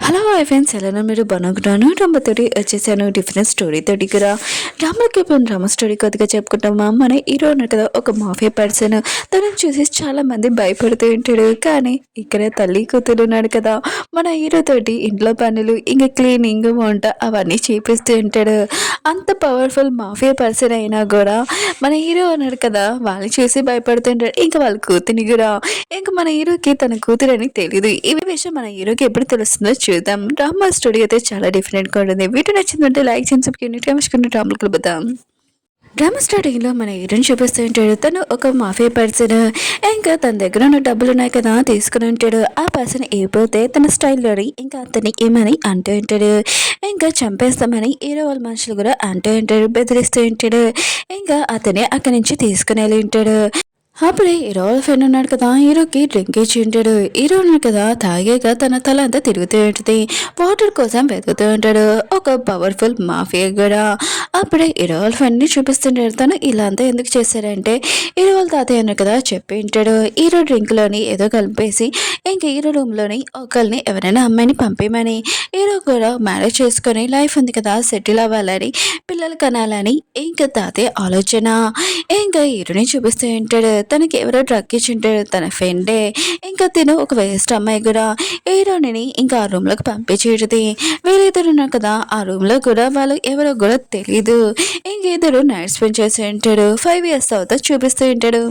Hello hi friends, ఎలా మీరు బాగున్నాను. డ్రామాతోటి వచ్చేసాను డిఫరెంట్ స్టోరీ తోటి కూడా. డ్రామాకి ఇప్పుడు డ్రామా స్టోరీ కొద్దిగా చెప్పుకుంటామా. మన హీరో ఉన్నాడు కదా, ఒక మాఫియా పర్సన్. తనని చూసి చాలా మంది భయపడుతూ ఉంటాడు. కానీ ఇక్కడ తల్లి కూతురు ఉన్నాడు కదా, మన హీరో తోటి ఇంట్లో పనులు ఇంకా క్లీనింగ్ వంట అవన్నీ చేపిస్తూ ఉంటాడు. అంత పవర్ఫుల్ మాఫియా పర్సన్ అయినా కూడా మన హీరో ఉన్నాడు కదా, వాళ్ళు చూసి భయపడుతుంటాడు. ఇంకా వాళ్ళ కూతురిని కూడా. ఇంకా మన హీరోకి తన కూతురని తెలియదు. ఈ విషయం మన హీరోకి ఎప్పుడు తెలుస్తుందో చూద్దాం. డ్రామా స్టోరీ అయితే చాలా డిఫరెంట్గా ఉంటుంది. వీడియో నచ్చిందంటే లైక్ చేసి యూనిట్ డ్రామాలు కలుపుదాం. డ్రామా స్టార్టింగ్లో మన హీరోని చూపిస్తూ ఉంటాడు. తను ఒక మాఫియా పర్సన్. ఇంకా తన దగ్గర ఉన్న డబ్బులు ఉన్నాయి కదా, తీసుకుని ఉంటాడు. ఆ పర్సన్ అయిపోతే తన స్టైల్లోని ఇంకా అతన్ని ఏమని అంటూ ఉంటాడు. ఇంకా చంపేస్తామని హీరో వాళ్ళ మనుషులు కూడా అంటూ ఉంటాడు, బెదిరిస్తూ ఉంటాడు. ఇంకా అతనే అక్కడి నుంచి తీసుకుని వెళ్ళి ఉంటాడు. అప్పుడే హీరో ఫ్రెండ్ ఉన్నాడు కదా, హీరోకి డ్రింక్ ఇచ్చి ఉంటాడు. హీరో ఉన్నాడు కదా, తాగాక తన తల అంతా తిరుగుతూ ఉంటుంది. వాటర్ కోసం వెతుకుతూ ఉంటాడు ఒక పవర్ఫుల్ మాఫియా కూడా. అప్పుడే హీరో ఫ్రెండ్ని చూపిస్తుంటాడు. తను ఇలా అంతా ఎందుకు చేశారంటే హీరో వాళ్ళ తాతయ్య ఉన్నాడు కదా, చెప్పి ఉంటాడు. హీరో డ్రింక్లోని ఏదో కలిపేసి ఇంకా హీరో రూమ్లోని ఒకరిని ఎవరైనా అమ్మాయిని పంపేమని. హీరో కూడా మ్యారేజ్ చేసుకొని లైఫ్ ఉంది కదా, సెటిల్ అవ్వాలని, పిల్లలు కనాలని ఇంకా తాతయ్య ఆలోచన. ఇంకా హీరోని చూపిస్తూ ఉంటాడు. తనకి ఎవరో డ్రగ్ ఇచ్చింటాడు తన ఫ్రెండే. ఇంకా తిను ఒక వేస్ట్ అమ్మాయి కూడా హీరోని ఇంకా ఆ రూమ్లోకి పంపించేది. వీళ్ళిద్దరు ఉన్నారు కదా, ఆ రూమ్లో కూడా వాళ్ళు ఎవరో కూడా తెలీదు. ఇంకిద్దరు నైట్ స్పెండ్ చేసి ఉంటాడు. 5 years తర్వాత చూపిస్తూ ఉంటాడు.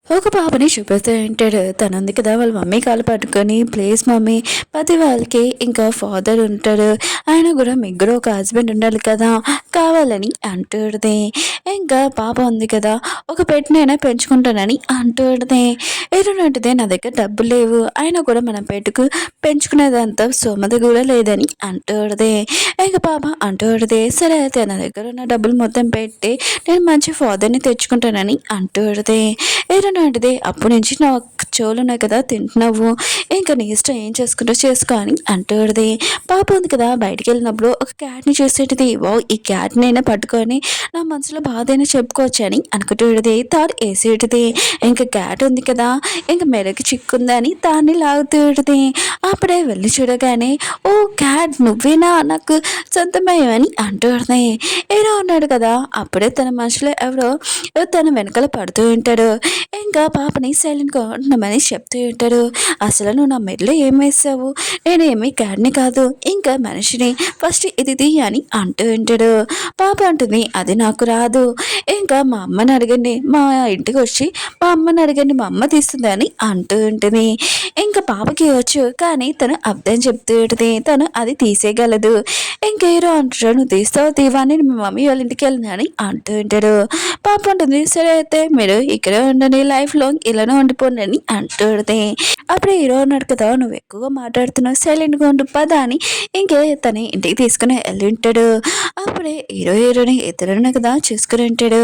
ఒక పాపని చూపిస్తూ ఉంటాడు. తనుంది కదా, వాళ్ళ మమ్మీ కాలు పట్టుకొని ప్లీజ్ మమ్మీ, ప్రతి వాళ్ళకి ఇంకా ఫాదర్ ఉంటాడు, ఆయన కూడా మీకు ఒక హస్బెండ్ ఉండాలి కదా, కావాలని అంటుంది. ఇంకా పాప ఉంది కదా, ఒక పెట్టినైనా పెంచుకుంటానని అంటుంది. ఏదనంటే నా దగ్గర డబ్బులు లేవు, అయినా కూడా మనం పెట్టుకు పెంచుకునేదంతా సోమది కూడా లేదని అంటుంది. ఇంకా పాప అంటుంది, సరే అయితే నా దగ్గర ఉన్న డబ్బులు మొత్తం పెట్టి నేను మంచి ఫాదర్ని తెచ్చుకుంటానని అంటుంది. ఏదనంటే అప్పటి నుంచి నా చెవులు ఉన్నాయి కదా, తింటున్నావు, ఇంకా నీ ఇష్టం ఏం చేసుకుంటావు చేసుకో అని అంటుంది. పాప ఉంది కదా, బయటికి వెళ్ళినప్పుడు ఒక క్యాట్ని చూసేటిది. ఓ ఈ క్యాట్ని అయినా పట్టుకొని నా మనసులో బాధ అయినా చెప్పుకోవచ్చు అని అనుకుంటుంది. తాను వేసేటిది. ఇంకా క్యాట్ ఉంది కదా, ఇంకా మెడకి చిక్కుందని దాన్ని లాగుతుంది. అప్పుడే వెళ్ళి చూడగానే ఓ క్యాట్ నువ్వేనా నాకు సొంతమయ్యని అంటుంది. ఏదో ఉన్నాడు కదా, అప్పుడే తన మనసులో ఎవరో తన వెనకాల పడుతూ ఉంటాడు. ఇంకా పాపని సైలెంట్గా ఉండమని చెప్తూ ఉంటాడు. అసలు నువ్వు నా మెడలో ఏం వేసావు, నేను ఏమీ క్యాడ్ని కాదు, ఇంకా మనిషిని, ఫస్ట్ ఇది అని అంటూ ఉంటాడు. పాప అంటుంది, అది నాకు రాదు, ఇంకా మా అమ్మని అడగండి, మా ఇంటికి వచ్చి మా అమ్మని అడగండి, మా అమ్మ తీస్తుంది అని అంటూ ఉంటుంది. ఇంకా పాపకి వచ్చు, కానీ తను అర్థం చెప్తూ ఉంటుంది, తను అది తీసేయగలదు. ఇంకేరో అంటాడు, నువ్వు తీస్తావు తీవాని మీ మమ్మీ వాళ్ళ ఇంటికి వెళ్ళినా అని అంటూ ఉంటాడు. పాప ఉంటుంది, సరే అయితే మీరు ఇక్కడే ఉండండి, లైఫ్ లాంగ్ ఇలానే ఉండిపోండి అని అంటుంది. అప్పుడు హీరో అన్నాడు కదా, నువ్వు ఎక్కువగా మాట్లాడుతున్నావు, సైలెంట్గా ఉండు పద అని ఇంకే తన ఇంటికి తీసుకుని వెళ్ళి ఉంటాడు. అప్పుడే హీరోని ఇద్దరునే కదా చూసుకుని ఉంటాడు.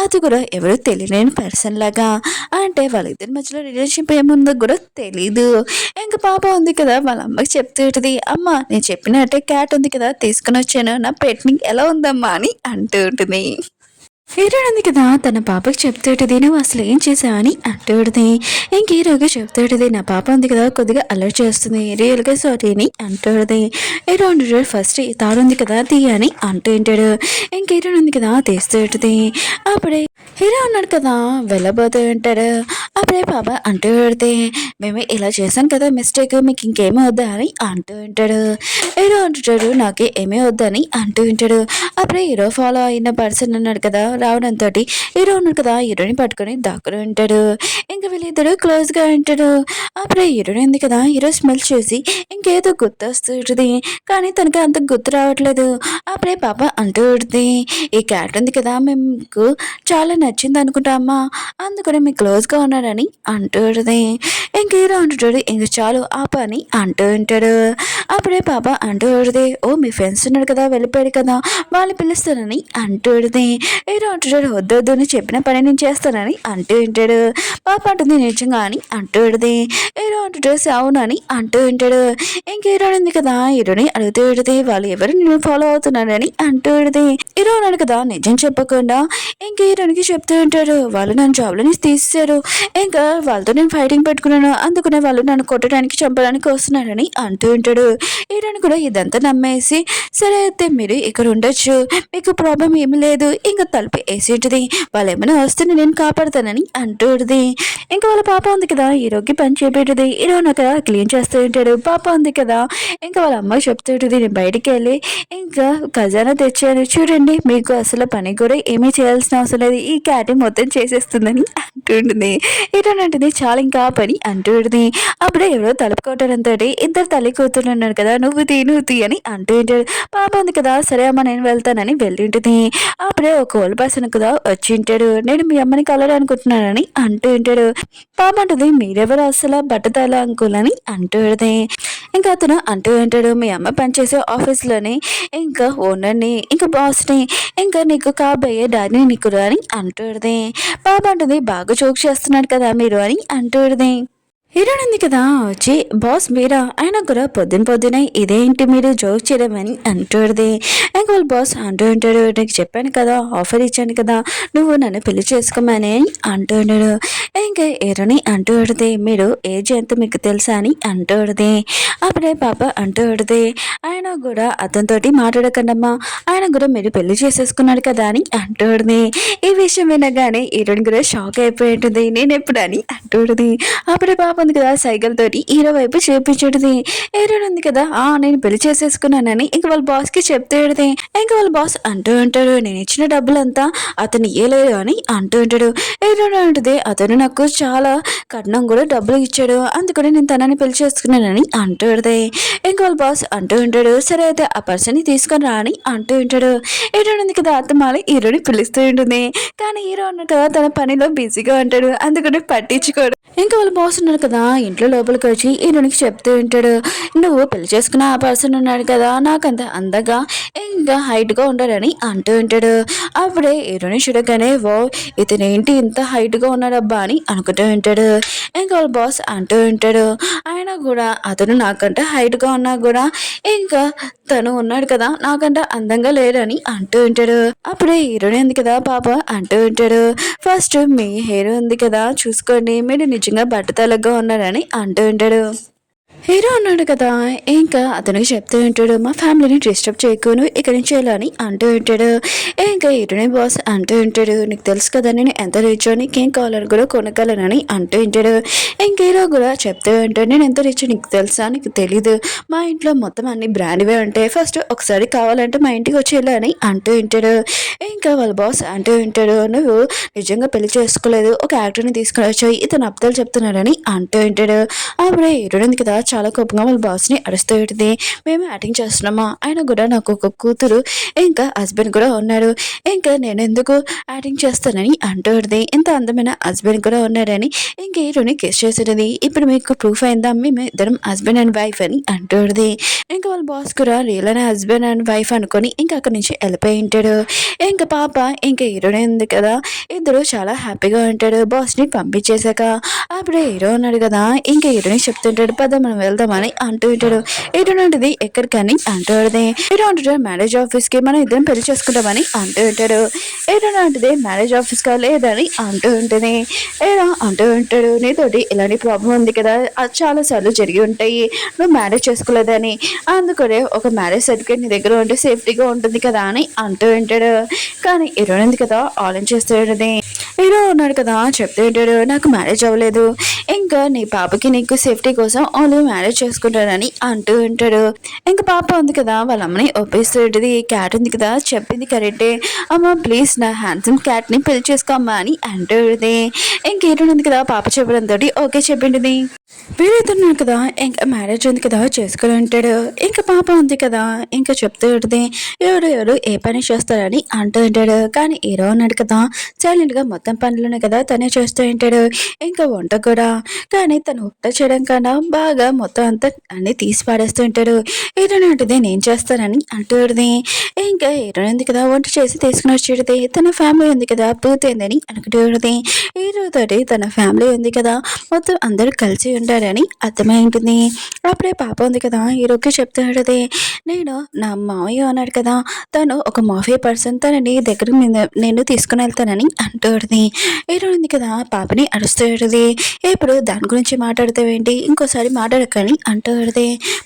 అది కూడా ఎవరు తెలియని పర్సన్ లాగా. అంటే వాళ్ళిద్దరి మధ్యలో రిలేషన్షిప్ ఏముందో కూడా తెలీదు. ఇంకా పాప ఉంది కదా, వాళ్ళ అమ్మకి చెప్తూ ఉంటుంది, అమ్మ నేను చెప్పినట్టే క్యాట్ ఉంది కదా తీసుకుని వచ్చాను, నా పెట్ని ఎలా ఉందమ్మా అని అంటూ ఉంటుంది. హీరో ఉంది కదా, తన పాపకి చెప్తేటది, నువ్వు అసలు ఏం చేసావని అంటూడిది. ఇంక హీరోగా చెప్తేటది, నా పాప ఉంది కదా కొద్దిగా అలర్ట్ చేస్తుంది, రియల్గా సారీ అని అంటూడిది. హీరో అంటాడు, ఫస్ట్ తాడు ఉంది కదా తీ అని అంటూ ఉంటాడు. ఇంక హీరో ఉంది కదా తీస్తేటది. అప్పుడే హీరో ఉన్నాడు కదా, వెళ్ళబోతూ ఉంటాడు. అప్పుడే పాప అంటూ పెడితే, మేము ఇలా చేశాం కదా మిస్టేక్, మీకు ఇంకేమీ వద్దా అని అంటూ ఉంటాడు. హీరో అంటుంటాడు, నాకే ఏమీ వద్దని అంటూ ఉంటాడు. అప్పుడే హీరో ఫాలో అయిన పర్సన్ ఉన్నాడు కదా, రావడంతో హీరో ఉన్నాడు కదా, హీరోని పట్టుకొని దాక్కుని ఉంటాడు. ఇంకా వీళ్ళిద్దరు క్లోజ్గా ఉంటాడు. అప్పుడే హీరోని ఉంది కదా, హీరో స్మెల్ చూసి ఇంకేదో గుర్తు వస్తుంది, కానీ తనకి అంత గుర్తు రావట్లేదు. అప్పుడే పాప అంటూ ఉంటుంది, ఈ క్యాట్ ఉంది కదా మీకు చాలా నచ్చింది అనుకుంటా అమ్మా, అందుకని మీకు క్లోజ్గా ఉన్నాడని అంటూ ఉంటుంది. ఇంక హీరో అంటుంటాడు, ఇంక చాలు ఆప అని అంటూ ఉంటాడు. అప్పుడే పాప అంటూ ఉంటుంది, ఓ మీ ఫ్రెండ్స్ ఉన్నాడు కదా వెళ్ళిపోయాడు కదా, వాళ్ళు పిలుస్తానని అంటూ ఉంటుంది. హీరో హీరో అంటాడు వద్దు వద్దు నువ్వు చెప్పిన పని నేను చేస్తానని అంటూ ఉంటాడు. పాప అంటుంది నిజంగా అని అంటూ ఉంటుంది. హీరో అంటాడు అవునని అంటూ ఉంటాడు. ఇంక హీరో ఉంది కదా హీరోని అడుగుతూ ఉంటుంది వాళ్ళు ఎవరు నేను ఫాలో అవుతున్నారని అంటూ ఉంటుంది. హీరో అన్నాడు కదా నిజం చెప్పకుండా ఇంక హీరోనికి చెప్తూ ఉంటాడు వాళ్ళు నన్ను జాబ్లో నుంచి తీసేశారు, ఇంకా వాళ్ళతో నేను ఫైటింగ్ పెట్టుకున్నాను, అందుకనే వాళ్ళు నన్ను కొట్టడానికి చంపడానికి వస్తున్నారని అంటూ ఉంటాడు. హీరోని కూడా ఇదంతా నమ్మేసి సరే అయితే మీరు ఇక్కడ ఉండొచ్చు, మీకు ప్రాబ్లం ఏమీ లేదు, ఇంకా తలుపు వేసి ఉంటుంది, వాళ్ళు ఏమైనా వస్తే నేను కాపాడుతానని అంటూ ఉంటుంది. ఇంకా వాళ్ళ పాప ఉంది కదా హీరోకి పని చేపెట్టుది. హీరో కదా క్లీన్ చేస్తూ ఉంటాడు. పాప ఉంది కదా ఇంకా వాళ్ళ అమ్మాయి చెప్తూ ఉంటుంది నేను బయటికి వెళ్ళి ఇంకా ఖజానా తెచ్చాను చూడండి, మీకు అసలు పని కూడా ఏమీ చేయాల్సిన అవసరం లేదు, ఈ క్యాట్ మొత్తం చేసేస్తుందని అంటూ ఉంటుంది. హీరోనంటుంది చాలా ఇంకా పని అంటూ ఉంటుంది. అప్పుడే ఎవరో తలుపు కొట్టడంతో ఇద్దరు తల్లి కూతురు ఉన్నారు కదా నువ్వు తీ అని అంటూ ఉంటాడు. పాప ఉంది కదా సరే అమ్మ నేను వెళ్తానని వెళ్ళి ఉంటుంది. అప్పుడే ఒక ఓల్డ్ పర్సన్ కదా వచ్చి ఉంటాడు నేను మీ అమ్మని కలవాలనుకుంటున్నానని అంటూ ఉంటాడు. పాప అంటుంది మీరెవరు అసలు బట్టతల అంకుల్ అని అంటూ ఉంటుంది. ఇంకా అతను అంటూ ఉంటాడు మీ అమ్మ పనిచేసే ఆఫీస్లోని ఇంకా ఓనర్ని ఇంకా బాస్ని ఇంకా నీకు కాబోయే డాడీని నీకు అని అంటూ ఉంటుంది. పాప అంటుంది బాగా జోక్ చేస్తున్నాడు కదా మీరు అని అంటూ ఉంటుంది. హీరోయిన్ ఉంది కదా వచ్చి బాస్ మీరా ఆయన కూడా పొద్దునే ఇదేంటి మీరు జోక్ చేయడం అంటుంది. ఇంకా వాళ్ళ బాస్ అంటూ ఉంటాడు నీకు చెప్పాను కదా ఆఫర్ ఇచ్చాను కదా నువ్వు నన్ను పెళ్లి చేసుకోమని అంటూ ఉంటాడు. ఇంకా హీరోని అంటూ ఉంటుంది మీరు ఏజ్ ఎంత మీకు తెలుసా అని అంటూ ఉంటుంది. అప్పుడే పాప అంటూ ఉంటుంది ఆయన కూడా అతనితోటి మాట్లాడకండమ్మా, ఆయన కూడా మీరు పెళ్లి చేసేసుకున్నాడు కదా అని అంటూ ఉంటుంది. ఈ విషయం వినగానే హీరోయిన్ కూడా షాక్ అయిపోయి ఉంటుంది నేను ఎప్పుడు అని అంటూ ఉంటుంది. అప్పుడే పాప ఉంది కదా సైకిల్ తోటి హీరో వైపు చూపించుంటుంది. హీరోయిన్ ఉంది కదా నేను పెళ్లి చేసేసుకున్నానని ఇంక వాళ్ళ బాస్ కి చెప్తూ ఉంటుంది. ఇంకా వాళ్ళ బాస్ అంటూ ఉంటాడు నేను ఇచ్చిన డబ్బులంతా అతను ఇయ్యలేదు అని అంటూ ఉంటాడు. హీరోయిన్ ఉంటుంది అతను నాకు చాలా కట్నం కూడా డబ్బులు ఇచ్చాడు, అందుకని నేను తనని పెళ్లి చేసుకున్నానని అంటూ ఉంటుంది. ఇంకా వాళ్ళ బాస్ అంటూ ఉంటాడు సరే అయితే ఆ పర్సన్ ని తీసుకొని రా అని అంటూ ఉంటాడు. హీరోయిన్ ఉంది కదా అత్తమాలి హీరోని పిలుస్తూ ఉంటుంది. కానీ హీరో అన్నాడు కదా తన పనిలో బిజీగా ఉంటాడు, అందుకని పట్టించుకోడు. ఇంకా వాళ్ళ బాస్ ఉన్నారు కదా ఇంట్లో లోపలికి వచ్చి హీరోనికి చెప్తూ ఉంటాడు నువ్వు పెళ్లి చేసుకున్న ఆ పర్సన్ ఉన్నాడు కదా నాకంత అందగా ఇంకా హైట్గా ఉంటాడని అంటూ ఉంటాడు. అప్పుడే హీరోని చూడగానే ఓ ఇతనేంటి ఇంత హైట్గా ఉన్నాడబ్బా అని అనుకుంటూ ఉంటాడు. ఇంకా వాళ్ళ బాస్ అంటూ ఉంటాడు ఆయన కూడా అతను నాకంటే హైట్గా ఉన్నా కూడా ఇంకా తను ఉన్నాడు కదా నాకంటే అందంగా లేడని అంటూ ఉంటాడు. అప్పుడే హీరోని ఉంది కదా పాప అంటూ ఉంటాడు ఫస్ట్ మీ హీరో ఉంది కదా చూసుకోండి మీరు నిజంగా బట్టతలగా ఉన్నారని అంటూ ఉంటాడు. హీరో అన్నాడు కదా ఇంకా అతనికి చెప్తూ ఉంటాడు మా ఫ్యామిలీని డిస్టర్బ్ చేయకును ఇక్కడి నుంచి వెళ్ళని అంటూ ఉంటాడు. ఇంకా హీరోని బాస్ అంటూ ఉంటాడు నీకు తెలుసు కదా నేను ఎంత రిచ్ నీకేం కావాలని కూడా కొనగలనని అంటూ ఉంటాడు. ఇంక హీరో కూడా చెప్తూ ఉంటాడు నేను ఎంత రిచ్ నీకు తెలుసా నీకు తెలీదు, మా ఇంట్లో మొత్తం అన్ని బ్రాండ్వే ఉంటాయి, ఫస్ట్ ఒకసారి కావాలంటే మా ఇంటికి వచ్చి వెళ్ళని అంటూ ఉంటాడు. ఇంకా వాళ్ళ బాస్ అంటూ ఉంటాడు నువ్వు నిజంగా పెళ్లి చేసుకోలేదు, ఒక యాక్టర్ని తీసుకుని వచ్చాయి ఇతను అబద్ధాలు చెప్తున్నాడని అంటూ ఉంటాడు. అప్పుడే హీరోయిన్ కదా చాలా కోపంగా వాళ్ళ బాస్ని అరుస్తూ ఉంటుంది మేము యాక్టింగ్ చేస్తున్నామా, ఆయన కూడా నాకు ఒక కూతురు ఇంకా హస్బెండ్ కూడా ఉన్నాడు, ఇంకా నేను ఎందుకు యాక్టింగ్ చేస్తానని అంటూ ఉంటుంది. ఇంత అందమైన హస్బెండ్ కూడా ఉన్నాడని ఇంకా హీరోని కిస్ చేసేది, ఇప్పుడు మీకు ప్రూఫ్ అయిందా మేము ఇద్దరం హస్బెండ్ అండ్ వైఫ్ అని అంటూ ఉంటుంది. ఇంకా వాళ్ళ బాస్ కూడా రియల్ అనే హస్బెండ్ అండ్ వైఫ్ అనుకొని ఇంకా అక్కడి నుంచి వెళ్ళిపోయి ఉంటాడు. ఇంకా పాప ఇంకా హీరోనే ఉంది కదా ఇద్దరు చాలా హ్యాపీగా ఉంటాడు బాస్ని పంపించేశాక. అప్పుడే హీరో ఉన్నాడు కదా ఇంకా హీరోని చెప్తుంటాడు పద మనం వెళ్దామని అంటూ ఉంటాడు. హీరో ఉంటుంది ఎక్కడికని అంటూ ఉంటుంది. హీరో అంటాడు మ్యారేజ్ ఆఫీస్కి మనం ఇద్దరం పెళ్లి చేసుకుంటామని అంటూ ఉంటాడు. హీరో అంటుంది మ్యారేజ్ ఆఫీస్గా లేదని అంటూ ఉంటుంది. హీరో అంటూ ఉంటాడు నీతోటి ఇలాంటి ప్రాబ్లం ఉంది కదా అది చాలా సార్లు జరిగి ఉంటాయి, నువ్వు మ్యారేజ్ చేసుకోలేదని, అందుకనే ఒక మ్యారేజ్ సర్టిఫికేట్ నీ దగ్గర ఉంటే సేఫ్టీగా ఉంటుంది కదా అని అంటూ ఉంటాడు. కానీ హీరో ఉంది కదా ఆలోచిస్తూ ఉంటుంది. హీరో ఉన్నాడు కదా చెప్తూ ఉంటాడు నాకు మ్యారేజ్ అవ్వలేదు, ఇంకా నీ పాపకి నీకు సేఫ్టీ కోసం ఓన్లీ మ్యారేజ్ చేసుకుంటానని అంటూ ఉంటాడు. ఇంకా పాప ఉంది కదా వాళ్ళ అమ్మని ఒప్పిస్తూ ఉంటుంది క్యాట్ ఉంది కదా చెప్పింది కరెక్టే అమ్మ ప్లీజ్ నా హ్యాండ్సమ్ క్యాట్ని పెళ్లి చేసుకోమ్మా అని అంటూ ఉంటుంది. ఇంక హీరో ఉంది కదా పాప చెప్పడంతో ఓకే చెప్పింది. వీడైతున్నాడు కదా ఇంకా మ్యారేజ్ ఉంది కదా చేసుకుని ఉంటాడు. ఇంకా పాప ఉంది కదా ఇంకా చెప్తూ ఉంటుంది ఎవరు ఏ పని చేస్తారని అంటూ ఉంటాడు. కానీ హీరో ఉన్నాడు కదా సైలెంట్గా మొత్తం మొత్తం పనులున్నాయి కదా తనే చేస్తూ ఉంటాడు. ఇంకా వంట కూడా. కానీ తను వంట చేయడం కన్నా బాగా మొత్తం అంతా అన్నీ తీసి పాడేస్తూ ఉంటాడు. హీరోయిన్ అంటది నేను చేస్తానని అంటూది. ఇంకా హీరోయిన్ ఉంది కదా వంట చేసి తీసుకుని వచ్చేది. తన ఫ్యామిలీ ఉంది కదా పూర్తయిందని అనుకుంటూది. హీరోతోటి తన ఫ్యామిలీ ఉంది కదా మొత్తం అందరూ కలిసి ఉంటారని అర్థమై ఉంటుంది. అప్పుడే పాప ఉంది కదా హీరోకి చెప్తూ ఉంటది. నేను నా మామయ్య అన్నాడు కదా తను ఒక మాఫియా పర్సన్ తనని దగ్గర నేను తీసుకుని వెళ్తానని అంటూది. హీరోయిన్ ఉంది కదా పాపని అరుస్తూ ఉంటుంది. ఇప్పుడు దాని గురించి మాట్లాడతావేంటి ఇంకోసారి మాట్లాడకని అంటూది.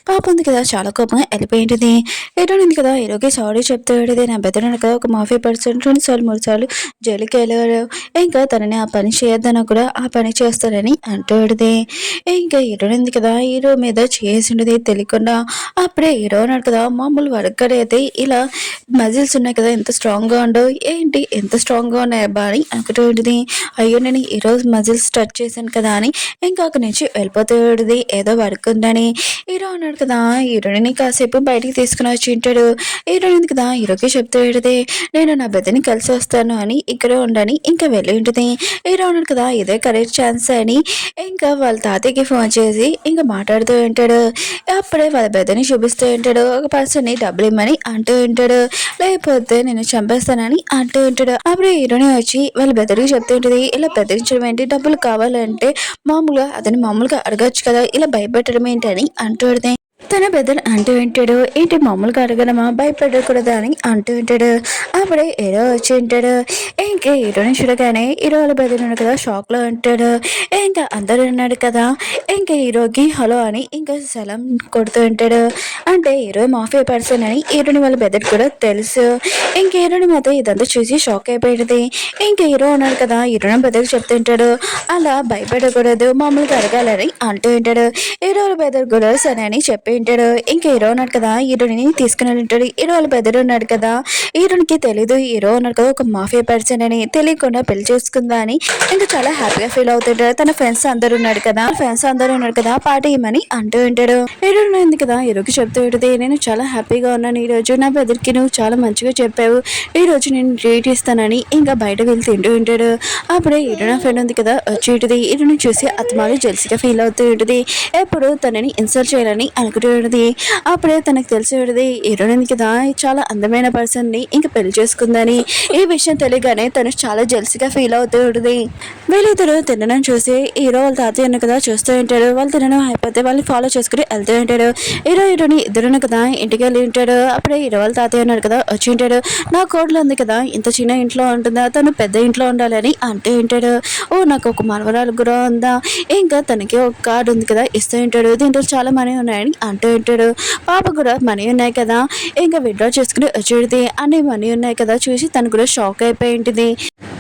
పాప ఉంది కదా చాలా కోపంగా వెళ్ళిపోయింది. హీరోయిన్ ఉంది కదా హీరోకి సారీ చెప్తూ ఉంటుంది. నా బెదరను కదా ఒక మాఫియా పర్సన్ 2 సార్లు 3 సార్లు జైలుకి వెళ్ళారు. ఇంకా తనని ఆ పని చేయొద్దన్నా కూడా ఆ పని చేస్తానని అంటూది. ఇంకా హీరోయిన్ ఉంది కదా హీరో మీద చేసి ఉండేది తెలియకుండా. అప్పుడే హీరో అన్నాడు కదా మామూలు వర్కర్ అయితే ఇలా మజిల్స్ ఉన్నాయి కదా ఎంత స్ట్రాంగ్గా ఉండవు ఏంటి ఎంత స్ట్రాంగ్గా ఉన్నాయి అబ్బా అని అనుకుంటూ ఉంటుంది. అయ్యో నేను ఈరోజు మజిల్స్ టచ్ చేశాను కదా అని ఇంకా అక్కడి నుంచి వెళ్ళిపోతూ ఉంటుంది ఏదో వర్క్ ఉందని. హీరో అన్నాడు కదా హీరోని కాసేపు బయటికి తీసుకుని వచ్చి ఉంటాడు. హీరోయిన్ కదా హీరోకి చెప్తూ ఉంటుంది నేను నా బెదని కలిసి వస్తాను అని ఇక్కడే ఉండని ఇంకా వెళ్ళి ఉంటుంది. హీరో అన్నాడు కదా ఇదే కరెక్ట్ ఛాన్స్ అని ఇంకా వాళ్ళ తాతయ్యకి ఫోన్ చేసి ఇంకా మాట్లాడుతూ ఉంటాడు. అప్పుడే వాళ్ళ బెదని చూపిస్తూ ఉంటాడు. ఒక పర్సన్ని డబ్బులు ఇమ్మని అంటూ ఉంటాడు. లేకపోతే నేను చంపేస్తానని అంటూ ఉంటాడు. అప్పుడు హీరోని వచ్చి వాళ్ళ బెదరికి చెప్తూ ఉంటుంది ఇలా బెదిరించడం ఏంటి డబ్బులు కావాలంటే మామూలుగా అతను మామూలుగా అడగచ్చు కదా ఇలా భయపెట్టడం ఏంటని అంటూ ఉంటుంది. తన బెదర్ అంటూ ఉంటాడు ఏంటి మామూలుగా అడగడమా భయపడకూడదా అని అంటూ ఉంటాడు. అప్పుడే హీరో వచ్చి ఉంటాడు. ఇంకా హీరోని చూడగానే హీరో వాళ్ళ బెదర్ ఉన్నాడు కదా షాక్లో ఉంటాడు. ఇంకా అందరూ ఉన్నాడు కదా ఇంకా హీరోకి హలో అని ఇంకా సలాం కొడుతూ ఉంటాడు. అంటే హీరో మాఫియా పర్సన్ అని హీరోని వాళ్ళ బెదర్ కూడా తెలుసు. ఇంక హీరోని మాత్రం ఇదంతా చూసి షాక్ అయిపోయింది. ఇంకా హీరో ఉన్నాడు కదా హీరోని బెదర్ చెప్తుంటాడు అలా భయపడకూడదు మామూలుగా అడగాలని అంటూ ఉంటాడు. హీరో వాళ్ళ బెదర్ కూడా సరే అని చెప్పి ఉంటాడు. ఇంకా హీరో ఉన్నాడు కదా హీరోని తీసుకుని ఉంటాడు. హీరో వాళ్ళ బెదర్ ఉన్నాడు కదా హీరోనికి తెలీదు హీరో ఉన్నాడు కదా ఒక మాఫియా పర్సన్ అని తెలియకుండా పెళ్లి చేసుకుందా అని ఇంకా చాలా హ్యాపీగా ఫీల్ అవుతుంటాడు. తన ఫ్రెండ్స్ అందరూ ఉన్నాడు కదా పార్టీ ఇమ్మని అంటూ ఉంటాడు. హీరో ఉంది కదా హీరోకి చెప్తూ ఉంటుంది నేను చాలా హ్యాపీగా ఉన్నాను ఈ రోజు నా బెదర్కి నువ్వు చాలా మంచిగా చెప్పావు ఈ రోజు నేను ట్రీట్ ఇస్తానని ఇంకా బయట వెళ్ళి తింటూ ఉంటాడు. అప్పుడే హీరో నా ఫ్రెండ్ ఉంది కదా వచ్చి ఉంటుంది. హీరోని చూసి అత్తమాలు జెల్సీగా ఫీల్ అవుతూ ఉంటుంది. ఎప్పుడు తనని ఇన్సల్ట్ చేయాలని అనుకుంటూ ఉంటుంది. అప్పుడే తనకు తెలిసి ఉంటుంది హీరోయిన్ కదా చాలా అందమైన పర్సన్ని ఇంకా పెళ్లి చేసుకుందని. ఈ విషయం తెలియగానే తను చాలా జెల్సీగా ఫీల్ అవుతూ ఉంటుంది. వీళ్ళిద్దరు తినడం చూసి హీరో వాళ్ళ తాతయ్య కదా చూస్తూ ఉంటాడు. వాళ్ళు తినడం అయిపోతే వాళ్ళని ఫాలో చేసుకుని వెళ్తూ ఉంటాడు. హీరోని ఇద్దరును కదా ఇంటికి వెళ్ళి ఉంటాడు. అప్పుడే హీరో వాళ్ళ తాతయ్య ఉన్నాడు కదా వచ్చి ఉంటాడు. నా కోడలు ఉంది కదా ఇంత చిన్న ఇంట్లో ఉంటుందా తను పెద్ద ఇంట్లో ఉండాలని అంటూ ఉంటాడు. ఓ నాకు ఒక మనవరాలు కూడా ఉందా ఇంకా తనకి ఒక కార్డు ఉంది కదా ఇస్తూ ఉంటాడు. దీంట్లో చాలా మనీ ఉన్నాయని అంటూ ఉంటాడు. పాప కూడా మనీ ఉన్నాయి కదా ఇంకా విత్డ్రా చేసుకుని వచ్చేది అన్ని మనీ ఉన్నాయి కదా చూసి తను కూడా షాక్ అయిపోయి ఉంటుంది.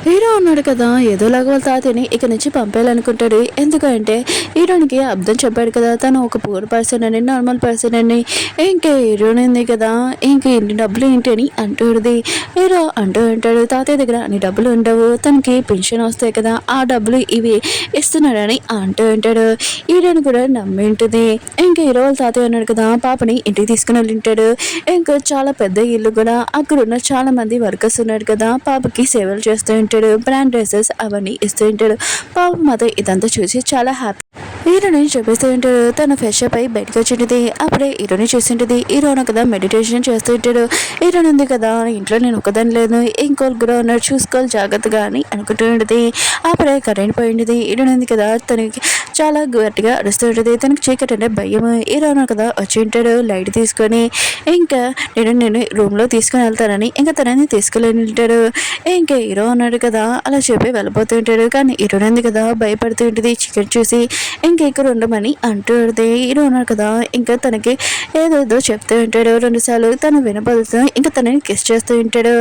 హీరో ఉన్నాడు కదా ఏదోలాగా వాళ్ళ తాతని ఇక నుంచి పంపేయాలనుకుంటాడు. ఎందుకంటే హీరోనికి అర్థం చెప్పాడు కదా తను ఒక పూర్ పర్సన్ అని నార్మల్ పర్సన్ అని. ఇంకా హీరోని ఉంది కదా ఇంకా ఇన్ని డబ్బులు ఏంటి అని అంటుంది. హీరో అంటూ ఉంటాడు తాతయ్య దగ్గర అన్ని డబ్బులు ఉండవు తనకి పెన్షన్ వస్తాయి కదా ఆ డబ్బులు ఇవి ఇస్తున్నాడని అంటూ ఉంటాడు. హీరోని కూడా నమ్మి ఉంటుంది. ఇంకా హీరో వాళ్ళ తాతయ్య ఉన్నాడు కదా పాపని ఇంటికి తీసుకుని వెళ్ళి ఉంటాడు. ఇంకా చాలా పెద్ద ఇల్లు కూడా అక్కడ ఉన్న చాలా మంది వర్కర్స్ ఉన్నాడు కదా పాపకి సేవలు చేస్తూ ఉంటాడు. బ్రాండ్ డ్రెస్సెస్ అవన్నీ ఇస్తూ ఉంటాడు. పాప మాత్రం ఇదంతా చూసి చాలా హ్యాపీ హీరోని చూపిస్తూ ఉంటాడు. తను ఫ్రెష్ అప్ అయి బయటకు వచ్చింటుంది. అప్పుడే హీరోని చూసింటుంది. హీరోను కదా మెడిటేషన్ చేస్తూ ఉంటాడు. హీరోని ఉంది కదా ఇంట్లో నేను ఒకదాని లేదు ఇంకోళ్ళు కూడా ఉన్నాడు చూసుకోవాలి జాగ్రత్తగా అని అనుకుంటూ ఉంటుంది. అప్పుడే కరెంట్ పోయింది. హీరోని ఉంది కదా తనకి చాలా గట్టిగా అరుస్తూ ఉంటుంది. తనకి చీకటి అంటే భయం. హీరోను కదా వచ్చి ఉంటాడు లైట్ తీసుకొని ఇంకా నేను రూమ్లో తీసుకుని వెళ్తానని ఇంకా తనని తీసుకెళ్ళి ఉంటాడు. ఇంకా హీరో ఉన్నాడు కదా అలా చెప్పి వెళ్ళిపోతూ ఉంటాడు. కానీ హీరోని ఉంది కదా భయపడుతూ ఉంటుంది చీకటి చూసి ఇంకా ఇక్కడ ఉండమని అంటుంది. హీరో ఉన్నాడు కదా ఇంకా తనకి ఏదేదో చెప్తూ ఉంటాడు. 2 సార్లు తను వినపడుతూ ఇంకా తనని కిస్ చేస్తూ ఉంటాడు.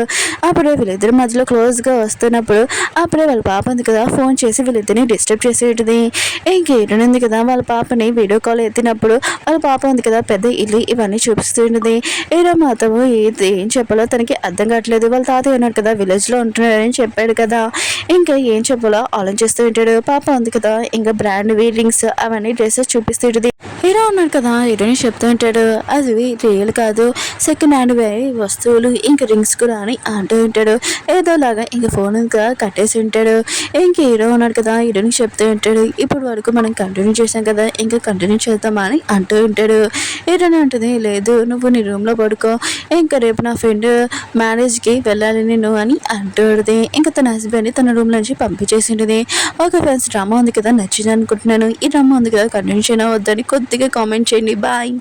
అప్పుడే వీళ్ళిద్దరి మధ్యలో క్లోజ్గా వస్తున్నప్పుడు అప్పుడే వాళ్ళ పాప ఉంది కదా ఫోన్ చేసి వీళ్ళిద్దరిని డిస్టర్బ్ చేసి ఉంటుంది. ఇంకా హీరోని ఉంది కదా వాళ్ళ పాపని వీడియో కాల్ ఎత్తినప్పుడు వాళ్ళ పాప ఉంది కదా పెద్ద ఇల్లు ఇవన్నీ చూపిస్తూ ఉంటుంది. హీరో మాత్రం ఏం చెప్పాలో తనకి అర్థం కావట్లేదు. వాళ్ళ తాతయ్య ఉన్నాడు కదా విలేజ్లో ఉంటున్నాడని చెప్పాడు. ఉంటాడు కదా, ఇంకా ఏం చెప్పాలో ఆలోచిస్తూ ఉంటాడు. పాప ఉంది కదా, ఇంకా బ్రాండ్వి రింగ్స్ అవన్నీ డ్రెస్సెస్ చూపిస్తుంటుంది. హీరో ఉన్నాడు కదా, హీరోయిన్ చెప్తూ ఉంటాడు అది రియల్ కాదు, సెకండ్ హ్యాండ్ వస్తువులు ఇంకా రింగ్స్ కూడా అని అంటూ ఉంటాడు. ఏదోలాగా ఇంకా ఫోన్ ఇంకా కట్టేసి ఉంటాడు. ఇంక హీరో ఉన్నాడు కదా, హీరోయిన్ చెప్తూ ఉంటాడు ఇప్పుడు వరకు మనం కంటిన్యూ చేసాం కదా, ఇంకా కంటిన్యూ చేద్దామా అని అంటూ ఉంటాడు. హీరోయిన్ అంటుంది లేదు నువ్వు నీ రూమ్లో పడుకో, ఇంకా రేపు నా ఫ్రెండ్ మ్యారేజ్కి వెళ్ళాలి నేను అని అంటుంది. ఇంకా తన హస్బెండ్ని తన రూమ్ నుంచి పంపించేసింటుంది. ఓకే ఫ్రెండ్స్, డ్రామా ఉంది కదా నచ్చింది అనుకుంటున్నాను. ఈ డ్రామా ఉంది కదా కంటిన్యూ చేయనా వద్దని కొద్దిగా కామెంట్ చేయండి. బాయ్.